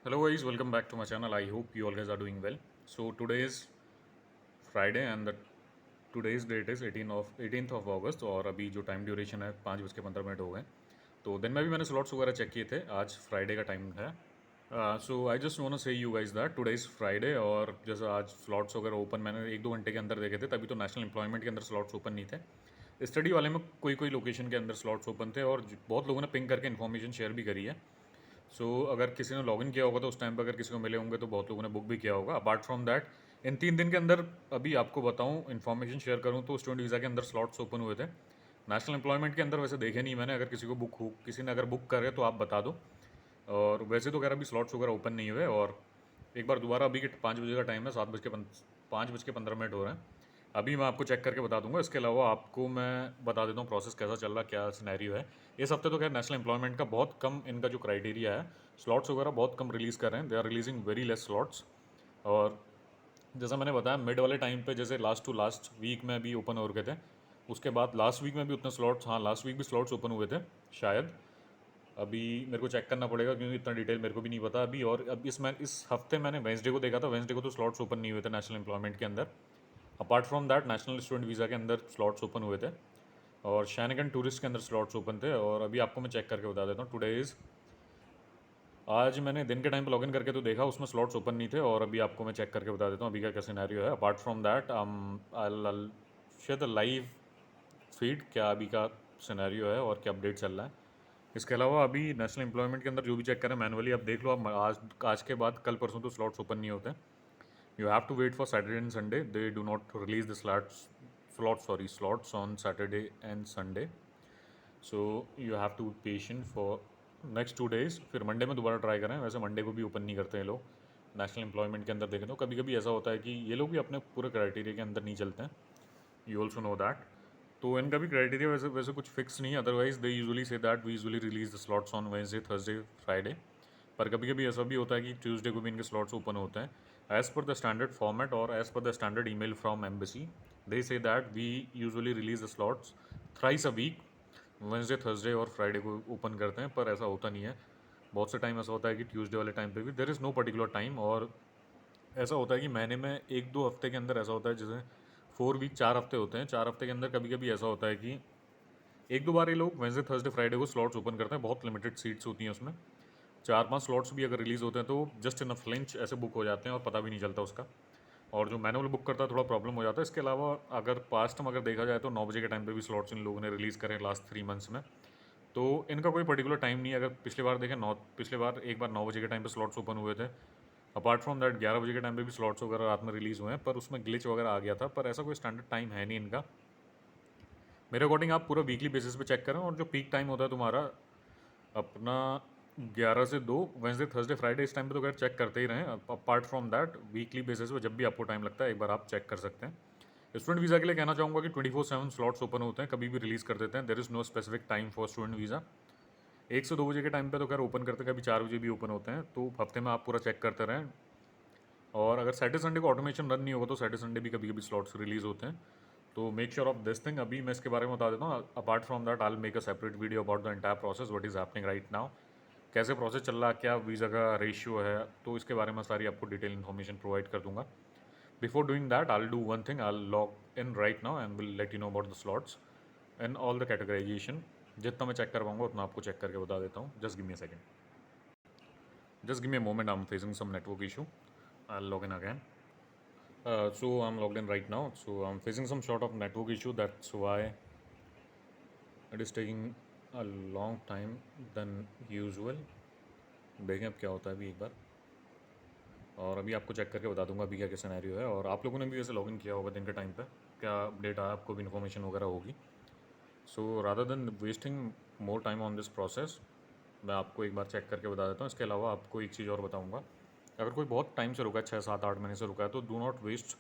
Hello guys, welcome back to my channel. I hope you all guys are doing well. So today is Friday and the today's date is 18th of August और अभी जो time duration है 5:15 हो गए। तो दिन में भी मैंने स्लॉट्स वगैरह चेक किए थे। आज फ्राइडे का टाइम है। सो आई जस्ट वांट टू से you guys that today is Friday और जैसे आज स्लॉट्स वगैरह ओपन मैंने 1-2 घंटे के अंदर देखे थे। तभी तो नेशनल एम्प्लॉयमेंट के अंदर स्लॉट्स ओपन नहीं थे। स्टडी वाले में कोई कोई लोकेशन के अंदर स्लॉट्स ओपन थे और बहुत लोगों ने पिंग करके इन्फॉर्मेशन शेयर भी करी है। अगर किसी ने लॉगिन किया होगा तो उस टाइम पर अगर किसी को मिले होंगे तो बहुत लोगों ने बुक भी किया होगा। अपार्ट फ्रॉम दैट इन 3 दिन के अंदर अभी आपको बताऊं इन्फॉर्मेशन शेयर करूं तो स्टूडेंट वीज़ा के अंदर स्लॉट्स ओपन हुए थे। नेशनल एम्प्लॉयमेंट के अंदर वैसे देखे नहीं मैंने। अगर किसी को किसी ने अगर बुक करे तो आप बता दो। और वैसे तो खैर अभी स्लॉट्स वगैरह ओपन नहीं हुए। और एक बार दोबारा अभी के 5 बजे का टाइम है, 5:15 हो रहे हैं। अभी मैं आपको चेक करके बता दूंगा। इसके अलावा आपको मैं बता देता हूँ प्रोसेस कैसा चल रहा, क्या सिनेरियो है। इस हफ्ते तो खैर नेशनल एम्प्लॉयमेंट का बहुत कम इनका जो क्राइटेरिया है, स्लॉट्स वगैरह बहुत कम रिलीज़ कर रहे हैं। They are releasing very less slots. और जैसा मैंने बताया मिड वाले टाइम पे जैसे लास्ट टू लास्ट वीक में भी ओपन हो रखे थे। उसके बाद लास्ट वीक में भी उतने स्लॉट्स, हाँ लास्ट वीक भी स्लॉट्स ओपन हुए थे शायद। अभी मेरे को चेक करना पड़ेगा क्योंकि इतना डिटेल मेरे को भी नहीं पता अभी। और अब इस हफ्ते मैंने वेंसडे को देखा था, वेंसडे को तो स्लॉट्स ओपन नहीं हुए थे नेशनल एम्प्लॉयमेंट के अंदर। Apart from that national student visa के अंदर स्लॉट्स ओपन हुए थे और शैनगन टूरिस्ट के अंदर स्लॉट्स ओपन थे। और अभी आपको मैं चेक करके बता देता हूँ। टुडे इज़, आज मैंने दिन के टाइम पे लॉगिन करके तो देखा उसमें स्लॉट्स ओपन नहीं थे। और अभी आपको मैं चेक करके बता देता हूँ अभी का क्या सिनेरियो है। Apart from that I share the live feed क्या अभी का सिनेरियो है और क्या अपडेट चल रहा है। इसके अलावा अभी नेशनल एम्प्लॉयमेंट के अंदर जो भी चेक करें मैनुअली आप देख लो। आप आज के बाद कल परसों तो स्लॉट्स ओपन नहीं होते। You have to wait for Saturday and Sunday. They do not release the slots on Saturday and Sunday. So you have to be patient for next 2 days. फिर मंडे में दोबारा ट्राई करें। वैसे Monday को भी open नहीं करते हैं लोग। नेशनल एम्प्लॉयमेंट के अंदर देखें तो कभी कभी ऐसा होता है कि ये लोग भी अपने पूरे क्राइटेरिया के अंदर नहीं चलते हैं। You also know that. तो इनका भी क्राइटेरिया वैसे वैसे कुछ फिक्स नहीं है। Otherwise they usually say that we usually release the slots on Wednesday, Thursday, Friday. पर कभी कभी ऐसा भी होता है कि ट्यूसडे को भी इनके स्लॉट्स ओपन होते हैं as per the standard format और as per the standard email from embassy. They say that we usually release the slots thrice a week. Wednesday, Thursday और फ्राइडे को ओपन करते हैं, पर ऐसा होता नहीं है। बहुत से टाइम ऐसा होता है कि ट्यूसडे वाले टाइम पे भी there is no particular time. और ऐसा होता है कि महीने में 1-2 हफ्ते के अंदर ऐसा होता है जैसे 4 वीक, 4 हफ्ते होते हैं। 4 हफ्ते के अंदर कभी कभी ऐसा होता है कि 1-2 बार ये लोग वेंसडे, थर्सडे, फ्राइडे को स्लॉट्स ओपन करते हैं। बहुत लिमिटेड सीट्स होती हैं उसमें। 4-5 स्लॉट्स भी अगर रिलीज़ होते हैं तो जस्ट इन अ फ्लिंच ऐसे बुक हो जाते हैं और पता भी नहीं चलता उसका। और जो मैनुअल बुक करता है थोड़ा प्रॉब्लम हो जाता है। इसके अलावा अगर पास्ट में अगर देखा जाए तो 9 बजे के टाइम पे भी स्लॉट्स इन लोगों ने रिलीज़ करे लास्ट 3 मंथ्स में। तो इनका कोई पर्टिकुलर टाइम नहीं है। अगर पिछले बार देखें, पिछले बार एक बार 9 बजे के टाइम पे स्लॉट्स ओपन हुए थे। अपार्ट फ्रॉम दैट 11 बजे के टाइम पे भी स्लॉट्स वगैरह रात में रिलीज़ हुए हैं, पर उसमें ग्लिच वगैरह आ गया था। पर ऐसा कोई स्टैंडर्ड टाइम है नहीं इनका। मेरे अकॉर्डिंग आप पूरा वीकली बेसिस पे चेक करें। और जो पीक टाइम होता है तुम्हारा अपना 11 से 2, वेंसडे, थर्सडे, फ्राइडे, इस टाइम पे तो खैर चेक करते ही रहें। Apart from that weekly basis पे जब भी आपको टाइम लगता है एक बार आप चेक कर सकते हैं। स्टूडेंट वीज़ा के लिए कहना चाहूँगा कि 24/7 स्लॉट्स ओपन होते हैं, कभी भी रिलीज़ कर देते हैं। There is no specific time for student visa. 1 से 2 बजे के टाइम पे तो खैर ओपन करते हैं, कभी 4 बजे भी ओपन होते हैं। तो हफ्ते में आप पूरा चेक करते रहें। और अगर सैटरडे संडे को ऑटोमेशन रन नहीं होगा तो सैटरडे संडे भी कभी कभी स्लॉट्स रिलीज़ होते हैं। तो make sure of this thing. अभी मैं इसके बारे में बता देता हूँ। Apart from that I will make a separate video about the entire process what is happening right now. कैसे प्रोसेस चल रहा है, क्या वीज़ा का रेशियो है, तो इसके बारे में सारी आपको डिटेल इन्फॉर्मेशन प्रोवाइड कर दूंगा। Before doing that I will do one thing. I will log in right now and will let you know about the slots and all the categorization. जितना मैं चेक कर पाऊंगा उतना आपको चेक करके बता देता हूँ। Just give me a second, just give me a moment, I am facing some network issue. I will log in again. So I'm logged in right now. So I'm facing some sort of network issue. That's why it is taking a long time than usual. देखें अब क्या होता है अभी एक बार। और अभी आपको चेक करके बता दूंगा अभी क्या क्या सिनेरियो है। और आप लोगों ने भी वैसे लॉगिन किया होगा दिन के टाइम पे, क्या अपडेट आया आपको भी इन्फॉर्मेशन वगैरह होगी। So rather than wasting more time on this process, मैं आपको एक बार चेक करके बता देता हूँ। इसके अलावा आपको एक चीज़ और बताऊँगा। अगर कोई बहुत टाइम से रुका है, 6-7-8 महीने से रुका है, तो do not waste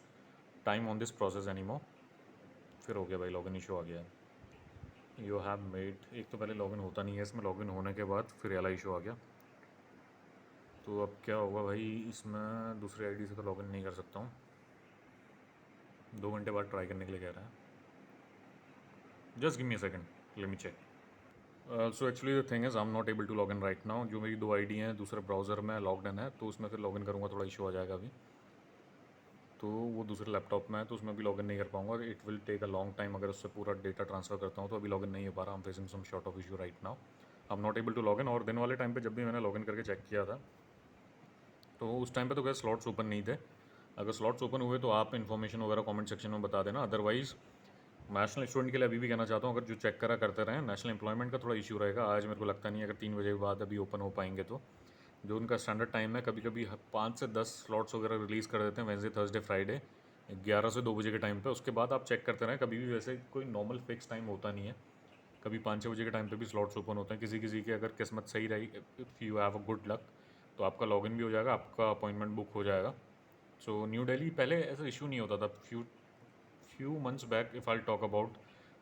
time on this process any more. फिर हो गया भाई, लॉगिन इशू आ गया है। यू हैव मेड, एक तो पहले लॉगिन होता नहीं है इसमें, लॉगिन होने के बाद फिर वाला इशू आ गया। तो अब क्या होगा भाई, इसमें दूसरी आईडी से तो लॉगिन नहीं कर सकता हूँ। 2 घंटे बाद ट्राई करने के लिए कह रहा है। Just give me a second, let me check. So actually the thing is I am not able to log in right now. जो मेरी 2 आईडी हैं दूसरे ब्राउज़र में लॉग्ड इन है, तो उसमें फिर लॉगिन करूँगा थोड़ा इशू आ जाएगा अभी। तो वो दूसरे लैपटॉप में है तो उसमें भी लॉगिन नहीं कर पाऊँगा, it will take a long time. अगर उससे पूरा डेटा ट्रांसफ़र करता हूँ तो अभी लॉगिन नहीं हो पा रहा। I am facing some short of issue right now, I am not able to login. और दिन वाले टाइम पे जब भी मैंने लॉगिन करके चेक किया था तो उस टाइम पे तो क्या स्लॉट्स ओपन नहीं थे। अगर स्लॉट्स ओपन हुए तो आप इन्फॉर्मेशन वगैरह कमेंट सेक्शन में बता देना। अदरवाइज़ नेशनल स्टूडेंट के लिए अभी भी कहना चाहता हूँ, अगर जो चेक करा करते रहें, नेशनल एम्प्लॉयमेंट का थोड़ा इशू रहेगा। आज मेरे को लगता नहीं है अगर 3 बजे के बाद अभी ओपन हो पाएंगे, तो जो उनका स्टैंडर्ड टाइम है कभी कभी 5 से 10 स्लॉट्स वगैरह रिलीज़ कर देते हैं वेंसडे थर्सडे फ्राइडे 11 से 2 बजे के टाइम पे। उसके बाद आप चेक करते रहें, कभी भी वैसे कोई नॉर्मल फिक्स टाइम होता नहीं है। कभी 5-6 बजे के टाइम पे भी स्लॉट्स ओपन होते हैं। किसी किसी की अगर किस्मत सही रही, if you have a good luck, तो आपका लॉगिन भी हो जाएगा, आपका अपॉइंटमेंट बुक हो जाएगा। सो न्यू दिल्ली पहले ऐसा इशू नहीं होता था। Few months back if I talk about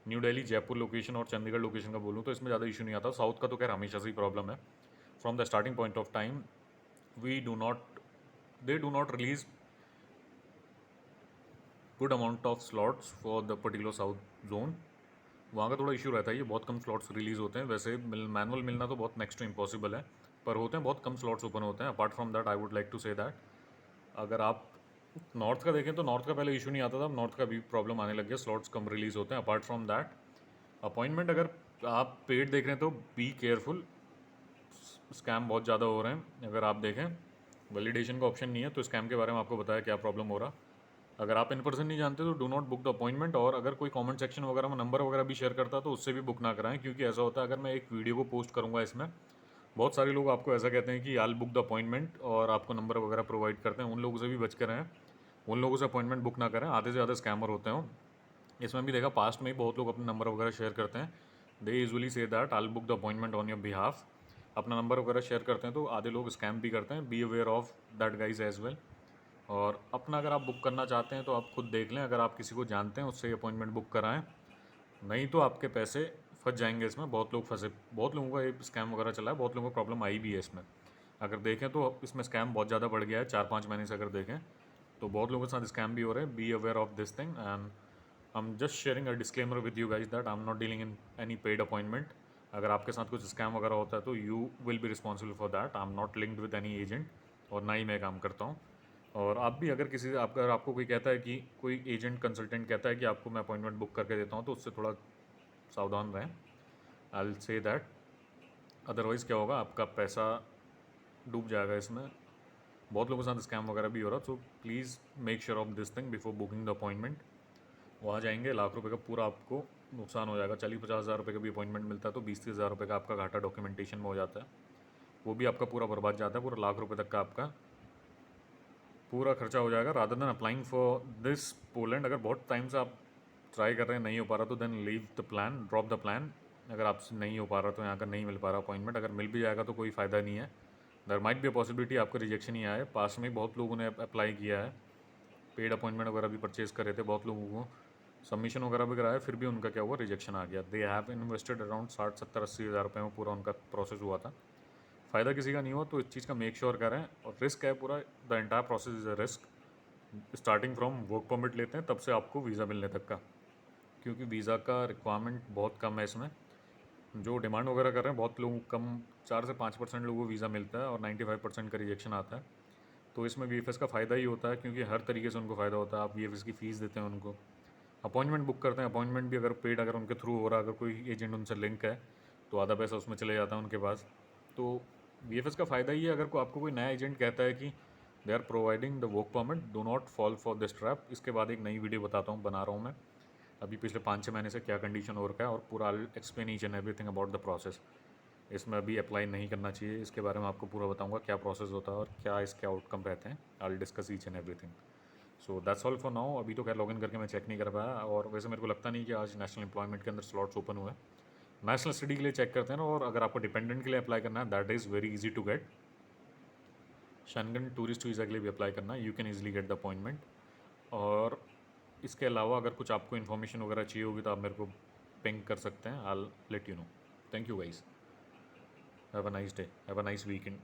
new Delhi, Jaipur location और चंडीगढ़ लोकेशन का बोलूँ तो इसमें ज़्यादा इशू नहीं आता। साउथ का तो खैर हमेशा से ही प्रॉब्लम है। From the starting point of time we do not they do not release good amount of slots for the particular south zone. वहाँ का थोड़ा इशू रहता है, ये बहुत कम स्लॉट्स रिलीज़ होते हैं। वैसे मैनुअल मिलना तो बहुत नेक्स्ट टू इम्पॉसिबल है, पर होते हैं, बहुत कम स्लॉट्स ओपन होते हैं। Apart from that I would like to say that अगर आप नॉर्थ का देखें तो नॉर्थ का पहले इशू नहीं आता था, नॉर्थ का भी प्रॉब्लम आने लग गया, स्लॉट्स कम रिलीज़ होते हैं। अपार्ट फ्रॉम दैट अपॉइंटमेंट अगर आप पेड देख रहे हैं तो बी केयरफुल, स्कैम बहुत ज़्यादा हो रहे हैं। अगर आप देखें वैलिडेशन का ऑप्शन नहीं है, तो स्कैम के बारे में आपको बताया क्या प्रॉब्लम हो रहा। अगर आप इन पर्सन नहीं जानते तो do not book the appointment. और अगर कोई कमेंट सेक्शन वगैरह में नंबर वगैरह भी शेयर करता है तो उससे भी बुक ना कराएं, क्योंकि ऐसा होता है अगर मैं एक वीडियो को पोस्ट करूँगा इसमें बहुत सारे लोग आपको ऐसा कहते हैं कि आल बुक द अपॉइंटमेंट और आपको नंबर वगैरह प्रोवाइड करते हैं। उन लोगों से भी बच कर रहें, उन लोगों से अपॉइंटमेंट बुक ना करें, आधे से ज़्यादा स्कैमर होते हैं। इसमें भी देखा पास्ट में ही बहुत लोग अपने नंबर वगैरह शेयर करते हैं। They usually say that all book the appointment on your behalf. अपना नंबर वगैरह शेयर करते हैं तो आधे लोग स्कैम भी करते हैं। Be aware of that guys as well. और अपना अगर आप बुक करना चाहते हैं तो आप खुद देख लें, अगर आप किसी को जानते हैं उससे अपॉइंटमेंट बुक कराएं, नहीं तो आपके पैसे फंस जाएंगे इसमें। बहुत लोग फंसे, बहुत लोगों का ये स्कैम वगैरह चला है, बहुत लोगों को प्रॉब्लम आई भी है इसमें। अगर देखें तो इसमें स्कैम बहुत ज़्यादा बढ़ गया है 4-5 महीने से। अगर देखें तो बहुत लोगों के साथ स्कैम भी हो रहे हैं। Be aware of this thing and I am just sharing a disclaimer with you guys that I am not dealing in any paid appointment. अगर आपके साथ कुछ स्कैम वगैरह होता है तो you will be responsible for that. I am not linked with any agent और ना ही मैं काम करता हूँ। और आप भी अगर किसी अगर आपको कोई कहता है कि कोई एजेंट कंसल्टेंट कहता है कि आपको मैं अपॉइंटमेंट बुक करके देता हूँ, तो उससे थोड़ा सावधान रहें। I will say that, otherwise क्या होगा, आपका पैसा डूब जाएगा इसमें। बहुत लोगों के साथ स्कैम वगैरह भी हो रहा, so please make sure of this thing before booking the appointment. वहाँ जाएंगे लाख रुपए का पूरा आपको नुकसान हो जाएगा। 40-50 हज़ार रुपये का भी अपॉइंटमेंट मिलता है तो 20-30 हज़ार रुपये का आपका घाटा डॉक्यूमेंटेशन में हो जाता है, वो भी आपका पूरा बर्बाद जाता है। पूरा लाख रुपये तक का आपका पूरा खर्चा हो जाएगा। Rather than applying for this Poland, अगर बहुत टाइम से आप ट्राई कर रहे हैं नहीं हो पा रहा तो then leave the plan, drop the plan. अगर आपसे नहीं हो पा रहा तो यहाँ का नहीं मिल पा रहा अपॉइंटमेंट, अगर मिल भी जाएगा तो कोई फ़ायदा नहीं है। There might be a possibility आपका रिजेक्शन ही आए। पास में बहुत लोगों ने अप्लाई किया है, पेड अपॉइंटमेंट वगैरह भी परचेज़ करे थे, बहुत लोगों को सबमिशन वगैरह भी कराया, फिर भी उनका क्या हुआ, रिजेक्शन आ गया। दे हैव इन्वेस्टेड अराउंड 60-70-80 हज़ार रुपये में पूरा उनका प्रोसेस हुआ था। फ़ायदा किसी का नहीं हुआ, तो इस चीज़ का मेक श्योर करें। और रिस्क है पूरा, the entire process is a risk. Starting from work permit लेते हैं तब से आपको वीज़ा मिलने तक का, क्योंकि वीज़ा का रिक्वायरमेंट बहुत कम है इसमें। जो डिमांड वगैरह कर रहे हैं बहुत लोग कम, 4 से 5% लोगों को वीज़ा मिलता है और 95% का रिजेक्शन आता है। तो इसमें वीएफएस का फ़ायदा ही होता है, क्योंकि हर तरीके से उनको फ़ायदा होता है। आप वीएफएस की फ़ीस देते हैं उनको, अपॉइंटमेंट बुक करते हैं, अपॉइंटमेंट भी अगर पेड अगर उनके थ्रू हो रहा है, अगर कोई एजेंट उनसे लिंक है तो आधा पैसा उसमें चले जाता है उनके पास। तो वीएफएस का फ़ायदा ही है। अगर आपको कोई नया एजेंट कहता है कि they are providing the work permit, do not fall for this trap. इसके बाद एक नई वीडियो बना रहा हूँ मैं अभी पिछले 5-6 महीने से क्या कंडीशन हो रखा है, और पूरा explain each and everything about the process. इसमें अभी अप्लाई नहीं करना चाहिए, इसके बारे में आपको पूरा बताऊंगा क्या प्रोसेस होता है और क्या इसके आउटकम रहते हैं। I will discuss each and everything. So that's all for now. अभी तो खैर लॉगिन करके मैं चेक नहीं कर पाया, और वैसे मेरे को लगता नहीं कि आज नेशनल एम्प्लॉयमेंट के अंदर स्लॉट्स ओपन हुए। नेशनल स्टडी के लिए चेक करते हैं ना, और अगर आपको डिपेंडेंट के लिए अप्लाई करना है that is very easy to get. Schengen tourist visa के लिए भी अप्लाई करना है, you can easily get the appointment. और इसके अलावा अगर कुछ आपको इन्फॉर्मेशन वगैरह चाहिए होगी तो आप मेरे को पिंग कर सकते हैं। I will let you no. Thank you guys, have a nice day, have a nice weekend.